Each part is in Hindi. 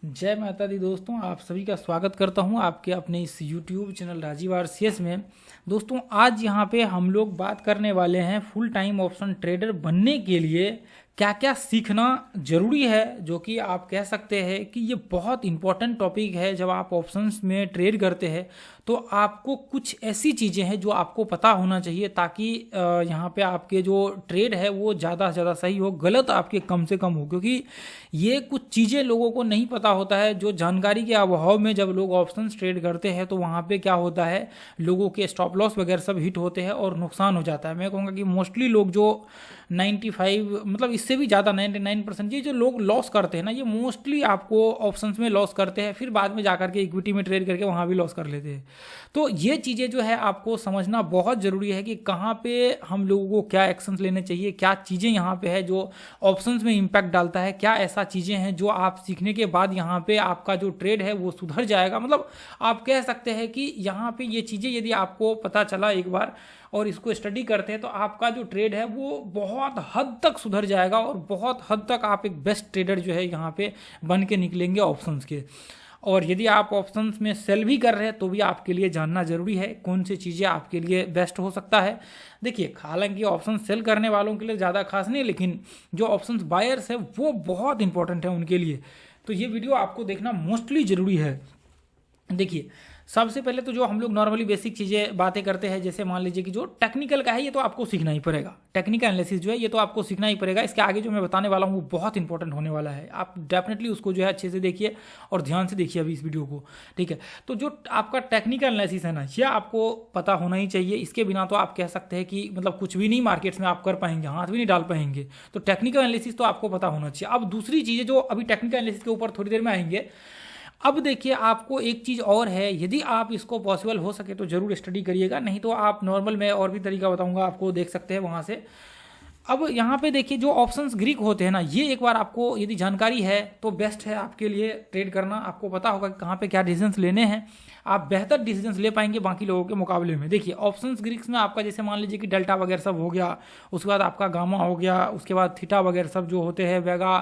जय माता दी दोस्तों, आप सभी का स्वागत करता हूं आपके अपने इस YouTube चैनल राजीव आरसीएस में। दोस्तों, आज यहां पे हम लोग बात करने वाले हैं फुल टाइम ऑप्शन ट्रेडर बनने के लिए क्या क्या सीखना ज़रूरी है, जो कि आप कह सकते हैं कि ये बहुत इंपॉर्टेंट टॉपिक है। जब आप ऑप्शंस में ट्रेड करते हैं तो आपको कुछ ऐसी चीज़ें हैं जो आपको पता होना चाहिए, ताकि यहाँ पे आपके जो ट्रेड है वो ज़्यादा से ज़्यादा सही हो, गलत आपके कम से कम हो। क्योंकि ये कुछ चीज़ें लोगों को नहीं पता होता है। जो जानकारी के अभाव में जब लोग ऑप्शंस ट्रेड करते हैं तो वहाँ पे क्या होता है, लोगों के स्टॉप लॉस वगैरह सब हिट होते हैं और नुकसान हो जाता है। मैं कहूँगा कि मोस्टली लोग जो 95 मतलब इससे भी ज़्यादा 99% ये जो लोग लॉस करते हैं ना, ये मोस्टली आपको ऑप्शंस में लॉस करते हैं, फिर बाद में जाकर के इक्विटी में ट्रेड करके वहाँ भी लॉस कर लेते हैं। तो ये चीज़ें जो है आपको समझना बहुत ज़रूरी है कि कहाँ पे हम लोगों को क्या एक्शंस लेने चाहिए, क्या चीज़ें यहाँ पे है जो ऑप्शंस में इम्पैक्ट डालता है, क्या ऐसा चीज़ें हैं जो आप सीखने के बाद यहाँ पे आपका जो ट्रेड है वो सुधर जाएगा। मतलब आप कह सकते हैं कि यहाँ पे ये चीज़ें यदि आपको पता चला एक बार और इसको स्टडी करते हैं तो आपका जो ट्रेड है वो बहुत हद तक सुधर जाएगा और बहुत हद तक आप एक बेस्ट ट्रेडर जो है यहाँ पे बन के निकलेंगे ऑप्शंस के। और यदि आप ऑप्शंस में सेल भी कर रहे हैं तो भी आपके लिए जानना ज़रूरी है कौन सी चीज़ें आपके लिए बेस्ट हो सकता है। देखिए, हालांकि ऑप्शन सेल करने वालों के लिए ज़्यादा खास नहीं, लेकिन जो ऑप्शंस बायर्स है वो बहुत इंपॉर्टेंट है उनके लिए। तो ये वीडियो आपको देखना मोस्टली ज़रूरी है। देखिए, सबसे पहले तो जो हम लोग नॉर्मली बेसिक चीज़ें बातें करते हैं, जैसे मान लीजिए कि जो टेक्निकल का है ये तो आपको सीखना ही पड़ेगा। टेक्निकल एनालिसिस जो है ये तो आपको सीखना ही पड़ेगा। इसके आगे जो मैं बताने वाला हूँ वो बहुत इंपॉर्टेंट होने वाला है। आप डेफिनेटली उसको जो है अच्छे से देखिए और ध्यान से देखिए अभी इस वीडियो को, ठीक है। तो जो आपका टेक्निकल एनालिसिस है ना, ये आपको पता होना ही चाहिए। इसके बिना तो आप कह सकते हैं कि मतलब कुछ भी नहीं मार्केट्स में आप कर पाएंगे, हाथ भी नहीं डाल पाएंगे। तो टेक्निकल एनालिसिस तो आपको पता होना चाहिए। अब दूसरी चीज़ें जो अभी टेक्निकल एनालिसिस के ऊपर थोड़ी देर में आएंगे। अब देखिए, आपको एक चीज़ और है, यदि आप इसको पॉसिबल हो सके तो ज़रूर स्टडी करिएगा, नहीं तो आप नॉर्मल में और भी तरीका बताऊंगा आपको, देख सकते हैं वहाँ से। अब यहाँ पे देखिए, जो ऑप्शंस ग्रीक होते हैं ना, ये एक बार आपको यदि जानकारी है तो बेस्ट है आपके लिए ट्रेड करना। आपको पता होगा कि कहाँ पे क्या डिसीजंस लेने हैं, आप बेहतर डिसीजंस ले पाएंगे बाकी लोगों के मुकाबले में। देखिए, ऑप्शंस ग्रीक्स में आपका जैसे मान लीजिए कि डेल्टा वगैरह सब हो गया, उसके बाद आपका गामा हो गया, उसके बाद थीटा वगैरह सब जो होते हैं, वेगा,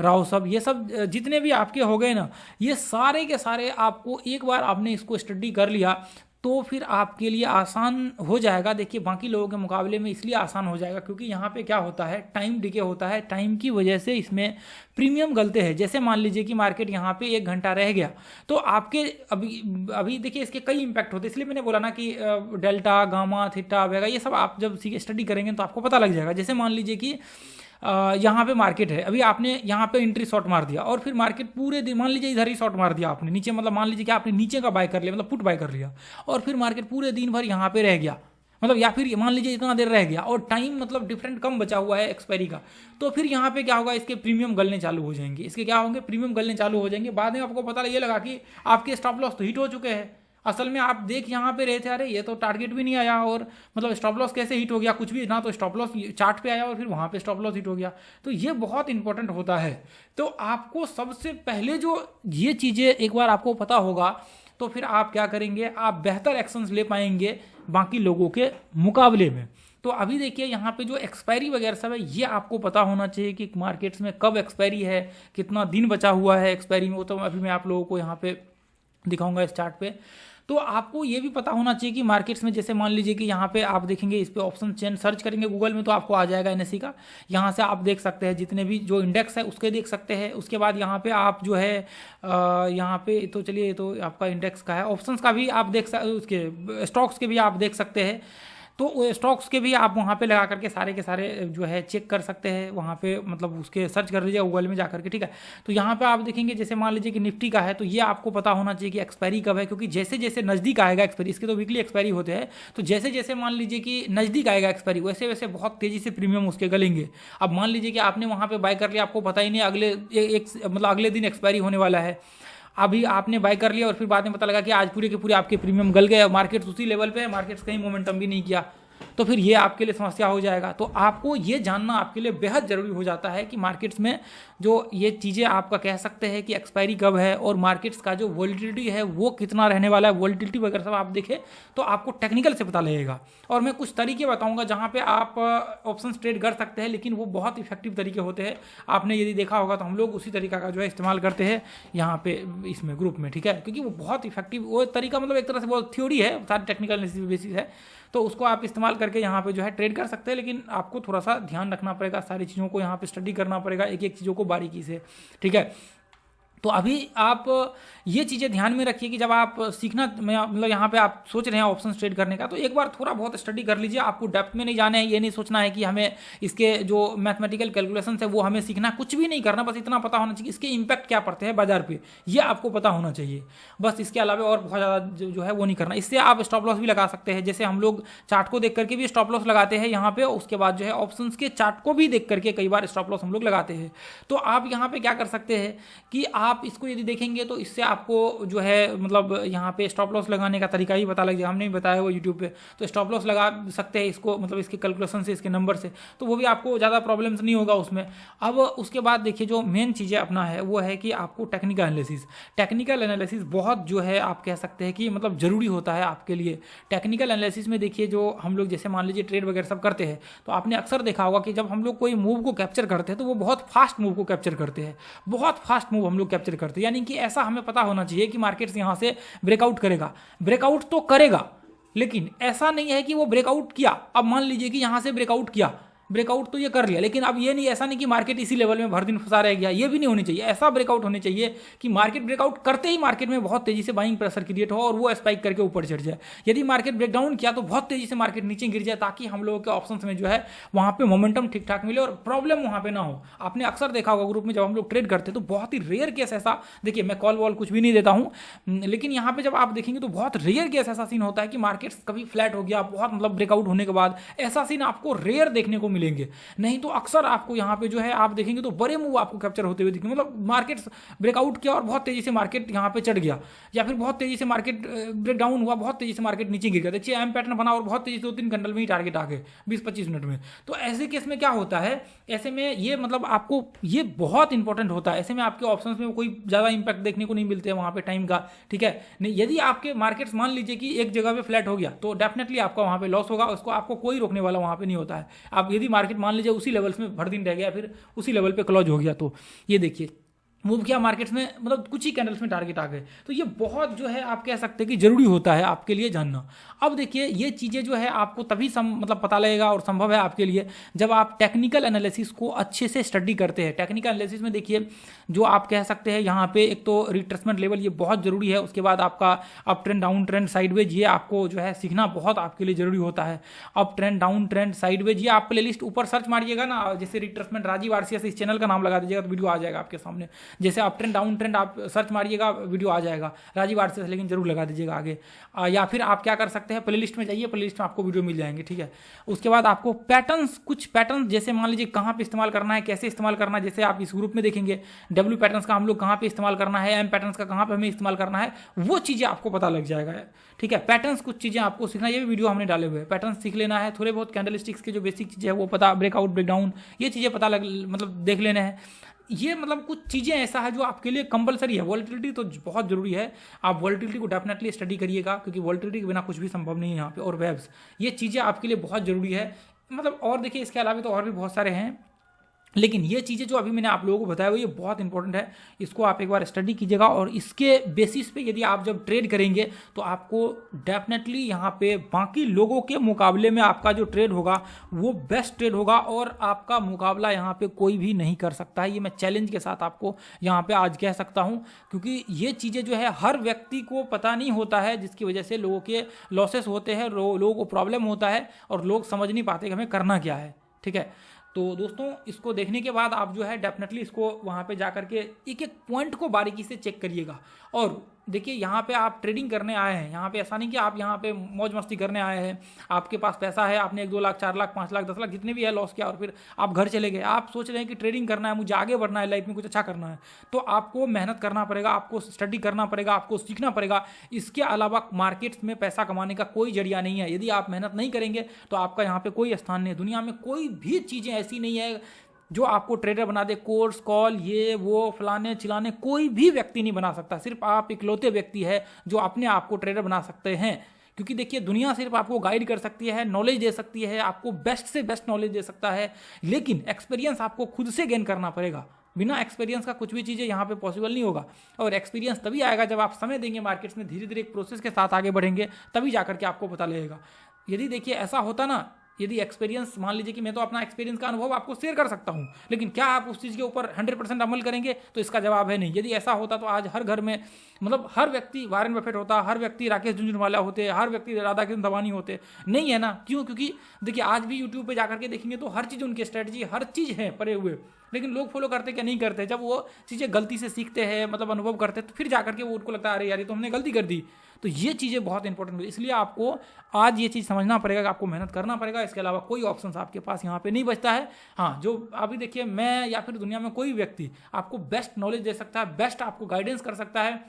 राव सब, ये सब जितने भी आपके हो गए ना, ये सारे के सारे आपको एक बार आपने इसको स्टडी कर लिया तो फिर आपके लिए आसान हो जाएगा। देखिए, बाकी लोगों के मुकाबले में इसलिए आसान हो जाएगा क्योंकि यहाँ पे क्या होता है, टाइम डिके होता है। टाइम की वजह से इसमें प्रीमियम गलते हैं। जैसे मान लीजिए कि मार्केट यहाँ पे 1 घंटा रह गया तो आपके अभी अभी देखिए इसके कई इंपैक्ट होते हैं। इसलिए मैंने बोला ना कि डेल्टा, गामा, थीटा, वेगा, ये सब आप जब स्टडी करेंगे तो आपको पता लग जाएगा। जैसे मान लीजिए कि यहाँ पे मार्केट है, अभी आपने यहाँ पे एंट्री शॉट मार दिया और फिर मार्केट पूरे दिन, मान लीजिए इधर ही शॉट मार दिया आपने नीचे, मतलब मान लीजिए कि आपने नीचे का बाय कर लिया, मतलब पुट बाय कर लिया, और फिर मार्केट पूरे दिन भर यहाँ पे रह गया, मतलब या फिर मान लीजिए इतना देर रह गया और टाइम मतलब डिफरेंट कम बचा हुआ है एक्सपायरी का, तो फिर यहाँ पे क्या होगा, इसके प्रीमियम गलने चालू हो जाएंगे। इसके क्या होंगे, प्रीमियम गलने चालू हो जाएंगे। बाद में आपको पता ये लगा कि आपके स्टॉप लॉस तो हिट हो चुके हैं। असल में आप देख यहाँ पे रहे थे, अरे ये तो टारगेट भी नहीं आया, और मतलब स्टॉप लॉस कैसे हिट हो गया, कुछ भी ना, तो स्टॉप लॉस चार्ट पे आया और फिर वहाँ पे स्टॉप लॉस हिट हो गया। तो ये बहुत इंपॉर्टेंट होता है। तो आपको सबसे पहले जो ये चीज़ें एक बार आपको पता होगा तो फिर आप क्या करेंगे, आप बेहतर एक्शंस ले पाएंगे बाकी लोगों के मुकाबले में। तो अभी देखिए, यहाँ पे जो एक्सपायरी वगैरह सब है ये आपको पता होना चाहिए कि मार्केट्स में कब एक्सपायरी है, कितना दिन बचा हुआ है एक्सपायरी में। वो तो अभी मैं आप लोगों को यहाँ पे दिखाऊंगा इस चार्ट पे। तो आपको ये भी पता होना चाहिए कि मार्केट्स में, जैसे मान लीजिए कि यहाँ पे आप देखेंगे, इस पे ऑप्शन चेन सर्च करेंगे गूगल में तो आपको आ जाएगा एनएससी का। यहाँ से आप देख सकते हैं जितने भी जो इंडेक्स है उसके देख सकते हैं। उसके बाद यहाँ पे आप जो है यहाँ पे तो चलिए, तो आपका इंडेक्स का है, ऑप्शंस का भी आप देख सकते, उसके स्टॉक्स के भी आप देख सकते हैं। तो स्टॉक्स के भी आप वहाँ पे लगा करके सारे के सारे जो है चेक कर सकते हैं वहाँ पे, मतलब उसके सर्च कर लीजिए गूगल में जा करके, ठीक है। तो यहाँ पे आप देखेंगे, जैसे मान लीजिए कि निफ्टी का है तो ये आपको पता होना चाहिए कि एक्सपायरी कब है, क्योंकि जैसे जैसे नज़दीक आएगा एक्सपायरी, इसके तो वीकली एक्सपायरी होते हैं, तो जैसे जैसे मान लीजिए कि नज़दीक आएगा एक्सपायरी वैसे वैसे बहुत तेज़ी से प्रीमियम उसके गलेंगे। अब मान लीजिए कि आपने वहाँ पर बाय कर लिया, आपको पता ही नहीं अगले मतलब अगले दिन एक्सपायरी होने वाला है, अभी आपने बाय कर लिया और फिर बाद में पता लगा कि आज पूरे के पूरे आपके प्रीमियम गल गए, मार्केट उसी लेवल पे है, मार्केट्स कहीं मोमेंटम भी नहीं किया। तो फिर ये आपके लिए समस्या हो जाएगा। तो आपको ये जानना आपके लिए बेहद ज़रूरी हो जाता है कि मार्केट्स में जो ये चीज़ें आपका कह सकते हैं कि एक्सपायरी कब है और मार्केट्स का जो वोलेटिलिटी है वो कितना रहने वाला है, वोलेटिलिटी वगैरह सब आप देखें तो आपको टेक्निकल से पता लगेगा। और मैं कुछ तरीके बताऊंगा जहां पे आप ऑप्शंस ट्रेड कर सकते हैं, लेकिन वो बहुत इफेक्टिव तरीके होते हैं। आपने यदि देखा होगा तो हम लोग उसी तरीका का जो है इस्तेमाल करते हैं यहाँ पे इसमें ग्रुप में, ठीक है, क्योंकि वो बहुत इफेक्टिव वो तरीका मतलब एक तरह से बहुत थ्योरी है, सारी टेक्निकल एनालिसिस बेसिस है, तो उसको आप इस्तेमाल करके यहाँ पे जो है ट्रेड कर सकते हैं। लेकिन आपको थोड़ा सा ध्यान रखना पड़ेगा, सारी चीज़ों को यहाँ पे स्टडी करना पड़ेगा, एक एक चीज़ों को बारीकी से, ठीक है। तो अभी आप ये चीज़ें ध्यान में रखिए कि जब आप सीखना मतलब यहाँ पे आप सोच रहे हैं ऑप्शन ट्रेड करने का, तो एक बार थोड़ा बहुत स्टडी कर लीजिए। आपको डेप्थ में नहीं जाना है, ये नहीं सोचना है कि हमें इसके जो मैथमेटिकल कैलकुलेशन है वो हमें सीखना, कुछ भी नहीं करना, बस इतना पता होना चाहिए इसके इम्पैक्ट क्या पड़ते हैं बाजार पे, ये आपको पता होना चाहिए बस। इसके अलावा और बहुत ज़्यादा जो है वो नहीं करना। इससे आप स्टॉप लॉस भी लगा सकते हैं, जैसे हम लोग चार्ट को देख करके भी स्टॉप लॉस लगाते हैं यहाँ पे, उसके बाद जो है ऑप्शंस के चार्ट को भी देख करके कई बार स्टॉप लॉस हम लोग लगाते हैं। तो आप यहाँ पे क्या कर सकते हैं कि आप इसको यदि देखेंगे तो इससे आपको जो है मतलब यहाँ पे स्टॉप लॉस लगाने का तरीका ही पता लग जाएगा। हमने भी बताया वो यूट्यूब पे, तो स्टॉप लॉस लगा सकते हैं इसको, मतलब इसके कैलकुलेशन से, इसके नंबर से, तो वो भी आपको ज़्यादा प्रॉब्लम्स नहीं होगा उसमें। अब उसके बाद देखिए जो मेन चीज़ें अपना है वो है कि आपको टेक्निकल एनालिसिस बहुत जो है आप कह सकते हैं कि मतलब ज़रूरी होता है आपके लिए। टेक्निकल एनालिसिस में देखिए जो हम लोग जैसे मान लीजिए ट्रेड वगैरह सब करते हैं, तो आपने अक्सर देखा होगा कि जब हम लोग कोई मूव को कैप्चर करते हैं तो वो बहुत फास्ट मूव को कैप्चर करते हैं, बहुत फास्ट मूव हम लोग कैप्चर करते हैं। यानी कि ऐसा हमें पता होना चाहिए कि मार्केट्स यहां से ब्रेकआउट करेगा, ब्रेकआउट तो करेगा, लेकिन ऐसा नहीं है कि वो ब्रेकआउट किया, अब मान लीजिए कि यहां से ब्रेकआउट किया, ब्रेकआउट तो ये कर लिया, लेकिन अब ये नहीं, ऐसा नहीं कि मार्केट इसी लेवल में भर दिन फंसा रह गया, ये भी नहीं होनी चाहिए। ऐसा ब्रेकआउट होने चाहिए कि मार्केट ब्रेकआउट करते ही मार्केट में बहुत तेजी से बाइंग प्रेशर क्रिएट हो और वो स्पाइक करके ऊपर चढ़ जाए। यदि मार्केट ब्रेकडाउन किया तो बहुत तेजी से मार्केट नीचे गिर जाए, ताकि हम लोगों के ऑप्शंस में जो है वहां पे मोमेंटम ठीक ठाक मिले और प्रॉब्लम वहां पे ना हो। आपने अक्सर देखा होगा ग्रुप में जब हम लोग ट्रेड करते हैं तो बहुत ही रेयर केस ऐसा, देखिए मैं कॉल वॉल कुछ भी नहीं देता हूं, लेकिन यहाँ पे जब आप देखेंगे तो बहुत रेयर केस ऐसा सीन होता है कि मार्केट कभी फ्लैट हो गया बहुत मतलब ब्रेकआउट होने के बाद, ऐसा सीन आपको रेयर देखने को मिलेंगे। नहीं तो अक्सर आपको यहाँ पे जो है आप देखेंगे तो बड़े मूव आपको कैप्चर होते हुए दिखेंगे, मतलब मार्केट ब्रेकआउट किया और बहुत तेजी से मार्केट यहाँ पे चढ़ गया, या फिर बहुत तेजी से मार्केट ब्रेकडाउन हुआ, बहुत तेजी से मार्केट नीचे गिर गया। देखिए एम पैटर्न बना और बहुत तेजी से 2-3 घंटे में ही टारगेट आ गए 20-25 मिनट में। तो ऐसे केस में क्या होता है, ऐसे में ये मतलब आपको ये बहुत इंपॉर्टेंट होता है, ऐसे में आपके ऑप्शंस में कोई ज़्यादा इंपैक्ट देखने को नहीं मिलते हैं वहाँ पे टाइम का, ठीक है। नहीं, यदि आपके मार्केट्स मान लीजिए कि एक जगह पे फ्लैट हो गया तो डेफिनेटली आपका वहाँ पे लॉस होगा, उसको आपको कोई रोकने वाला वहाँ पे नहीं होता है। आप यदि मार्केट मान लीजिए उसी लेवल्स में भर दिन रह गया, फिर उसी लेवल पे क्लोज हो गया, तो ये देखिए मूव किया मार्केट्स में, मतलब कुछ ही कैंडल्स में टारगेट आ गए, तो ये बहुत जो है आप कह सकते हैं कि जरूरी होता है आपके लिए जानना। अब देखिए ये चीज़ें जो है आपको तभी मतलब पता लगेगा और संभव है आपके लिए जब आप टेक्निकल एनालिसिस को अच्छे से स्टडी करते हैं। टेक्निकल एनालिसिस में देखिए जो आप कह सकते हैं यहाँ पे एक तो रिट्रेसमेंट लेवल, ये बहुत जरूरी है, उसके बाद आपका up trend, down trend, sideways, ये आपको जो है सीखना बहुत आपके लिए जरूरी होता है। Up trend, down trend, sideways, ये आप प्लेलिस्ट ऊपर सर्च मारिएगा ना, जैसे रिट्रेसमेंट राजीव आरसीएस, इस चैनल का नाम लगा दीजिएगा तो वीडियो आ जाएगा आपके सामने। जैसे अप ट्रेंड, डाउन ट्रेंड आप सर्च मारिएगा वीडियो आ जाएगा, राजीव आरसीएस लेकिन जरूर लगा दीजिएगा आगे। या फिर आप क्या कर सकते हैं, प्लेलिस्ट में जाइए, प्लेलिस्ट में आपको वीडियो मिल जाएंगे, ठीक है। उसके बाद आपको पैटर्न्स, कुछ पैटर्न जैसे मान लीजिए कहाँ पे इस्तेमाल करना है, कैसे इस्तेमाल करना है, जैसे आप इस ग्रुप में देखेंगे डब्ल्यू पैटर्न्स का हम लोग कहाँ पे इस्तेमाल करना है, एम पैटर्न्स का कहाँ पे हमें इस्तेमाल करना है, वो चीज़ें आपको पता लग जाएगा, ठीक है। पैटर्न्स कुछ चीज़ें आपको सीखना, ये भी वीडियो हमने डाले हुए हैं, पैटर्न सीख लेना है, थोड़े बहुत कैंडलस्टिक्स के जो बेसिक चीज़ें है वो पता, ब्रेकआउट, ब्रेकडाउन, ये चीज़ें पता मतलब देख लेने हैं। ये मतलब कुछ चीज़ें ऐसा है जो आपके लिए कंपलसरी है। वॉलेटिलिटी तो बहुत जरूरी है, आप वॉलेटिलिटी को डेफिनेटली स्टडी करिएगा, क्योंकि वॉलेटिलिटी के बिना कुछ भी संभव नहीं है यहाँ पे, और वेब्स, ये चीज़ें आपके लिए बहुत जरूरी है। मतलब और देखिए इसके अलावा तो और भी बहुत सारे हैं, लेकिन ये चीज़ें जो अभी मैंने आप लोगों को बताया वो ये बहुत इंपॉर्टेंट है, इसको आप एक बार स्टडी कीजिएगा, और इसके बेसिस पे यदि आप जब ट्रेड करेंगे तो आपको डेफिनेटली यहाँ पे बाकी लोगों के मुकाबले में आपका जो ट्रेड होगा वो बेस्ट ट्रेड होगा, और आपका मुकाबला यहाँ पे कोई भी नहीं कर सकता है। ये मैं चैलेंज के साथ आपको यहाँ पे आज कह सकता हूँ, क्योंकि ये चीज़ें जो है हर व्यक्ति को पता नहीं होता है, जिसकी वजह से लोगों के लॉसेस होते हैं, लोगों को प्रॉब्लम होता है, और लोग समझ नहीं पाते कि हमें करना क्या है, ठीक है। तो दोस्तों इसको देखने के बाद आप जो है डेफिनेटली इसको वहाँ पे जा करके एक एक पॉइंट को बारीकी से चेक करिएगा, और देखिए यहाँ पे आप ट्रेडिंग करने आए हैं, यहाँ पे ऐसा नहीं कि आप यहाँ पे मौज मस्ती करने आए हैं, आपके पास पैसा है, आपने 1-2 लाख 4 लाख 5 लाख 10 लाख जितने भी है लॉस किया और फिर आप घर चले गए। आप सोच रहे हैं कि ट्रेडिंग करना है, मुझे आगे बढ़ना है, लाइफ में कुछ अच्छा करना है, तो आपको मेहनत करना पड़ेगा, आपको स्टडी करना पड़ेगा, आपको सीखना पड़ेगा। इसके अलावा मार्केट्स में पैसा कमाने का कोई जरिया नहीं है। यदि आप मेहनत नहीं करेंगे तो आपका यहाँ पे कोई स्थान नहीं है। दुनिया में कोई भी चीज़ें ऐसी नहीं है जो आपको ट्रेडर बना दे। कोर्स कॉल ये वो फलाने चिलाने कोई भी व्यक्ति नहीं बना सकता। सिर्फ आप इकलौते व्यक्ति है जो अपने आप को ट्रेडर बना सकते हैं। क्योंकि देखिए दुनिया सिर्फ आपको गाइड कर सकती है, नॉलेज दे सकती है, आपको बेस्ट से बेस्ट नॉलेज दे सकता है, लेकिन एक्सपीरियंस आपको खुद से गेन करना पड़ेगा। बिना एक्सपीरियंस का कुछ भी चीज़ें यहाँ पे पॉसिबल नहीं होगा। और एक्सपीरियंस तभी आएगा जब आप समय देंगे मार्केट्स में, धीरे धीरे एक प्रोसेस के साथ आगे बढ़ेंगे, तभी जाकर के आपको पता लगेगा। यदि देखिए ऐसा होता ना, यदि एक्सपीरियंस, मान लीजिए कि मैं तो अपना एक्सपीरियंस का अनुभव आपको शेयर कर सकता हूं, लेकिन क्या आप उस चीज़ के ऊपर 100% अमल करेंगे? तो इसका जवाब है नहीं। यदि ऐसा होता तो आज हर घर में, मतलब हर व्यक्ति वॉरेन बफेट होता, हर व्यक्ति राकेश झुनझुनवाला होते, हर व्यक्ति राधाकृष्ण दवानी होते। नहीं है ना, क्यों? क्योंकि देखिए आज भी यूट्यूब पे जाकर के देखेंगे तो हर चीज़ उनकी स्ट्रेटजी, हर चीज़ है पड़े हुए, लेकिन लोग फॉलो करते क्या नहीं करते। जब वो चीज़ें गलती से सीखते हैं, मतलब अनुभव करते हैं, तो फिर जाकर के वो उनको लगता है अरे यार ये तो हमने गलती कर दी। तो ये चीज़ें बहुत इंपॉर्टेंट है, इसलिए आपको आज ये चीज़ समझना पड़ेगा कि आपको मेहनत करना पड़ेगा। इसके अलावा कोई ऑप्शन आपके पास यहाँ पे नहीं बचता है। हाँ, जो अभी देखिए मैं या फिर दुनिया में कोई व्यक्ति आपको बेस्ट नॉलेज दे सकता है, बेस्ट आपको गाइडेंस कर सकता है,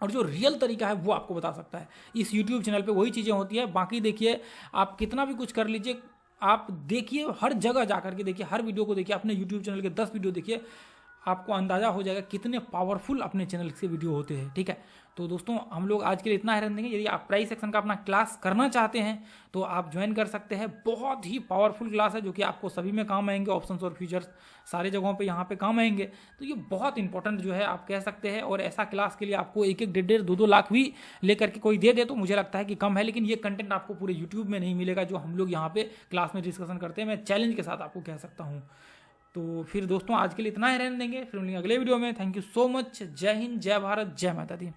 और जो रियल तरीका है वो आपको बता सकता है। इस यूट्यूब चैनल पे वही चीज़ें होती है। बाकी देखिए आप कितना भी कुछ कर लीजिए, आप देखिए हर जगह जाकर के देखिए, हर वीडियो को देखिए, अपने यूट्यूब चैनल के 10 वीडियो देखिए, आपको अंदाज़ा हो जाएगा कितने पावरफुल अपने चैनल से वीडियो होते हैं। ठीक है, तो दोस्तों हम लोग आज के लिए इतना ही रहने देंगे। यदि आप प्राइस सेक्शन का अपना क्लास करना चाहते हैं तो आप ज्वाइन कर सकते हैं। बहुत ही पावरफुल क्लास है जो कि आपको सभी में काम आएंगे, ऑप्शंस और फ्यूचर्स सारे जगहों पे यहाँ पे काम आएंगे। तो ये बहुत इंपॉर्टेंट जो है आप कह सकते हैं। और ऐसा क्लास के लिए आपको 1-1, 1.5, 2-2 लाख भी लेकर के कोई दे दे तो मुझे लगता है कि कम है, लेकिन ये कंटेंट आपको पूरे यूट्यूब में नहीं मिलेगा जो हम लोग यहाँ पे क्लास में डिस्कशन करते हैं। मैं चैलेंज के साथ आपको कह सकता हूँ। तो फिर दोस्तों आज के लिए इतना ही रहने देंगे, फिर मिलेंगे अगले वीडियो में। Thank you so much. जय हिंद, जय भारत, जय माता दी।